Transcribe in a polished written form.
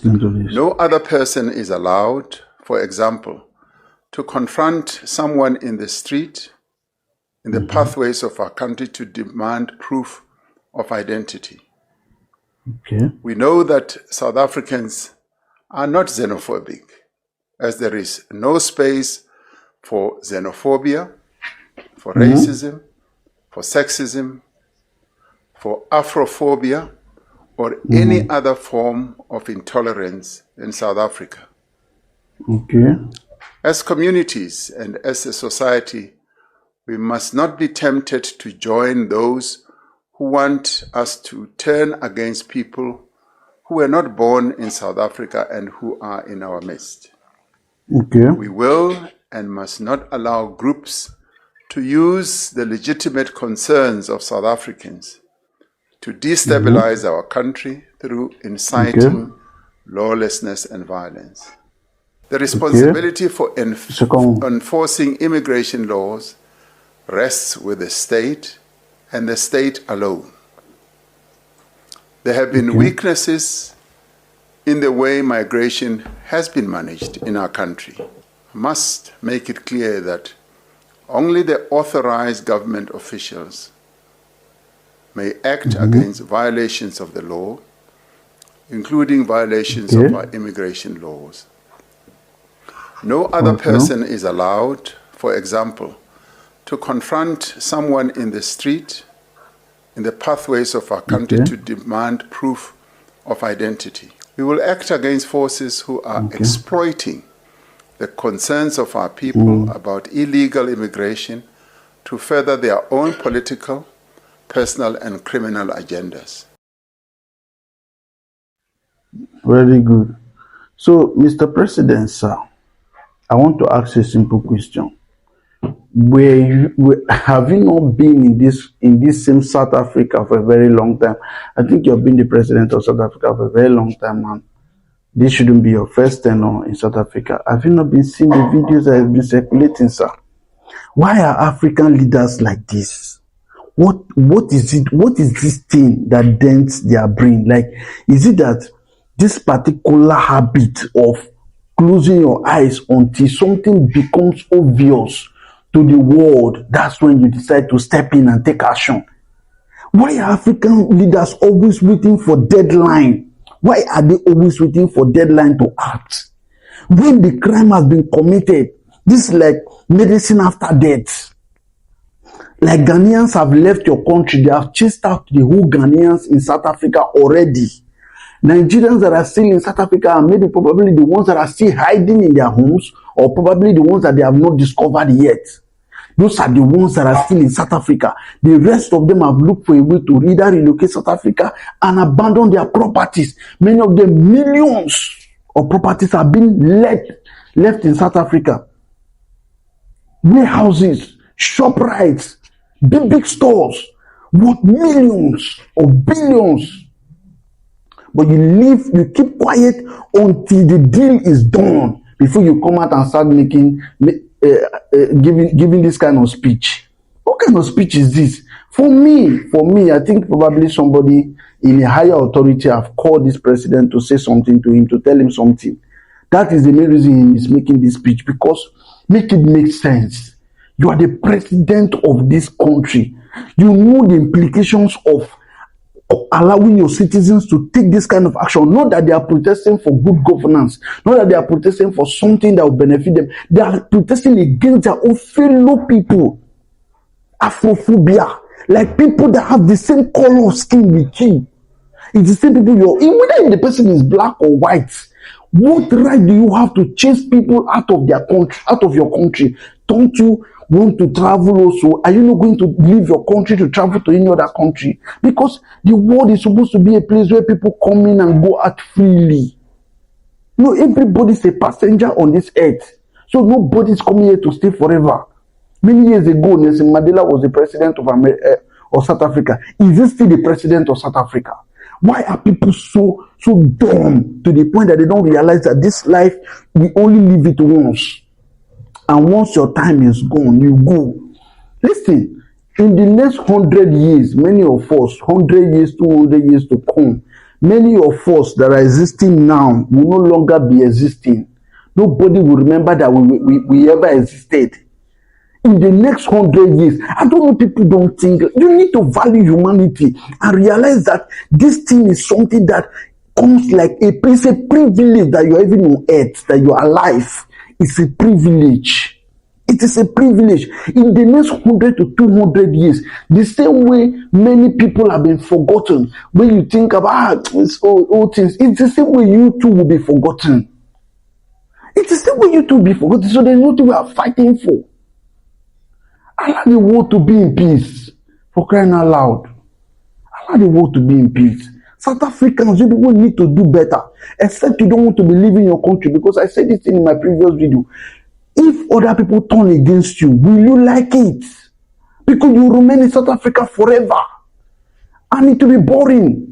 No other person is allowed, for example, to confront someone in the street, in the pathways of our country to demand proof of identity. We know that South Africans are not xenophobic, as there is no space for xenophobia, for racism, for sexism, for Afrophobia, or any other form of intolerance in South Africa. As communities and as a society, we must not be tempted to join those who want us to turn against people who were not born in South Africa and who are in our midst. We will and must not allow groups to use the legitimate concerns of South Africans to destabilize our country through inciting lawlessness and violence. The responsibility for enforcing immigration laws rests with the state and the state alone. There have been weaknesses in the way migration has been managed in our country. I must make it clear that only the authorized government officials may act against violations of the law, including violations of our immigration laws. No other person is allowed, for example, to confront someone in the street, in the pathways of our country to demand proof of identity. We will act against forces who are exploiting the concerns of our people about illegal immigration to further their own political, personal, and criminal agendas. Very good. So, Mr. President, sir, I want to ask you a simple question. Have you not been in this same South Africa for a very long time? I think you have been the president of South Africa for a very long time, man. This shouldn't be your first tenure in South Africa. Have you not been seeing the videos that have been circulating, sir? Why are African leaders like this? What is it? What is this thing that dents their brain? Like, is it that this particular habit of closing your eyes until something becomes obvious to the world, that's when you decide to step in and take action? Why are African leaders always waiting for deadline? Why are they always waiting for deadline to act? When the crime has been committed, this is like medicine after death. Like Ghanaians have left your country, they have chased out the whole Ghanaians in South Africa already. Nigerians that are still in South Africa are maybe probably the ones that are still hiding in their homes, or probably the ones that they have not discovered yet. Those are the ones that are still in South Africa. The rest of them have looked for a way to either relocate South Africa and abandon their properties. Many of them, millions of properties have been left in South Africa. Warehouses, ShopRites, big stores worth millions or billions. But you keep quiet until the deal is done before you come out and start giving this kind of speech. What kind of speech is this? For me, I think probably somebody in a higher authority have called this president to say something to him, to tell him something. That is the main reason he is making this speech, because make it make sense. You are the president of this country. You know the implications of allowing your citizens to take this kind of action. Not that they are protesting for good governance, not that they are protesting for something that will benefit them. They are protesting against their own fellow people. Afrophobia, like people that have the same color of skin with you. It's the same people whether the person is black or white. What right do you have to chase people out of their country, out of your country? Don't you want to travel also? Are you not going to leave your country to travel to any other country? Because the world is supposed to be a place where people come in and go out freely. No, everybody's a passenger on this earth. So nobody's coming here to stay forever. Many years ago, Nelson Mandela was the president of South Africa. Is he still the president of South Africa? Why are people so dumb to the point that they don't realize that this life, we only live it once? And once your time is gone, you go. Listen, in the next 100 years, many of us, 100 years, 200 years to come, many of us that are existing now will no longer be existing. Nobody will remember that we ever existed. In the next 100 years, I don't know, people don't think. You need to value humanity and realize that this thing is something that comes like it's a privilege that you're even on earth, that you're alive. It's a privilege. It is a privilege. In the next 100 to 200 years, the same way many people have been forgotten, when you think about old things, it's the same way you too will be forgotten. It's the same way you too will be forgotten. So there's nothing we are fighting for. Allow the world to be in peace, for crying out loud. Allow the world to be in peace. South Africans, you people need to do better, except you don't want to be leaving your country, because I said this thing in my previous video. If other people turn against you, will you like it? Because you remain in South Africa forever. And it will be boring.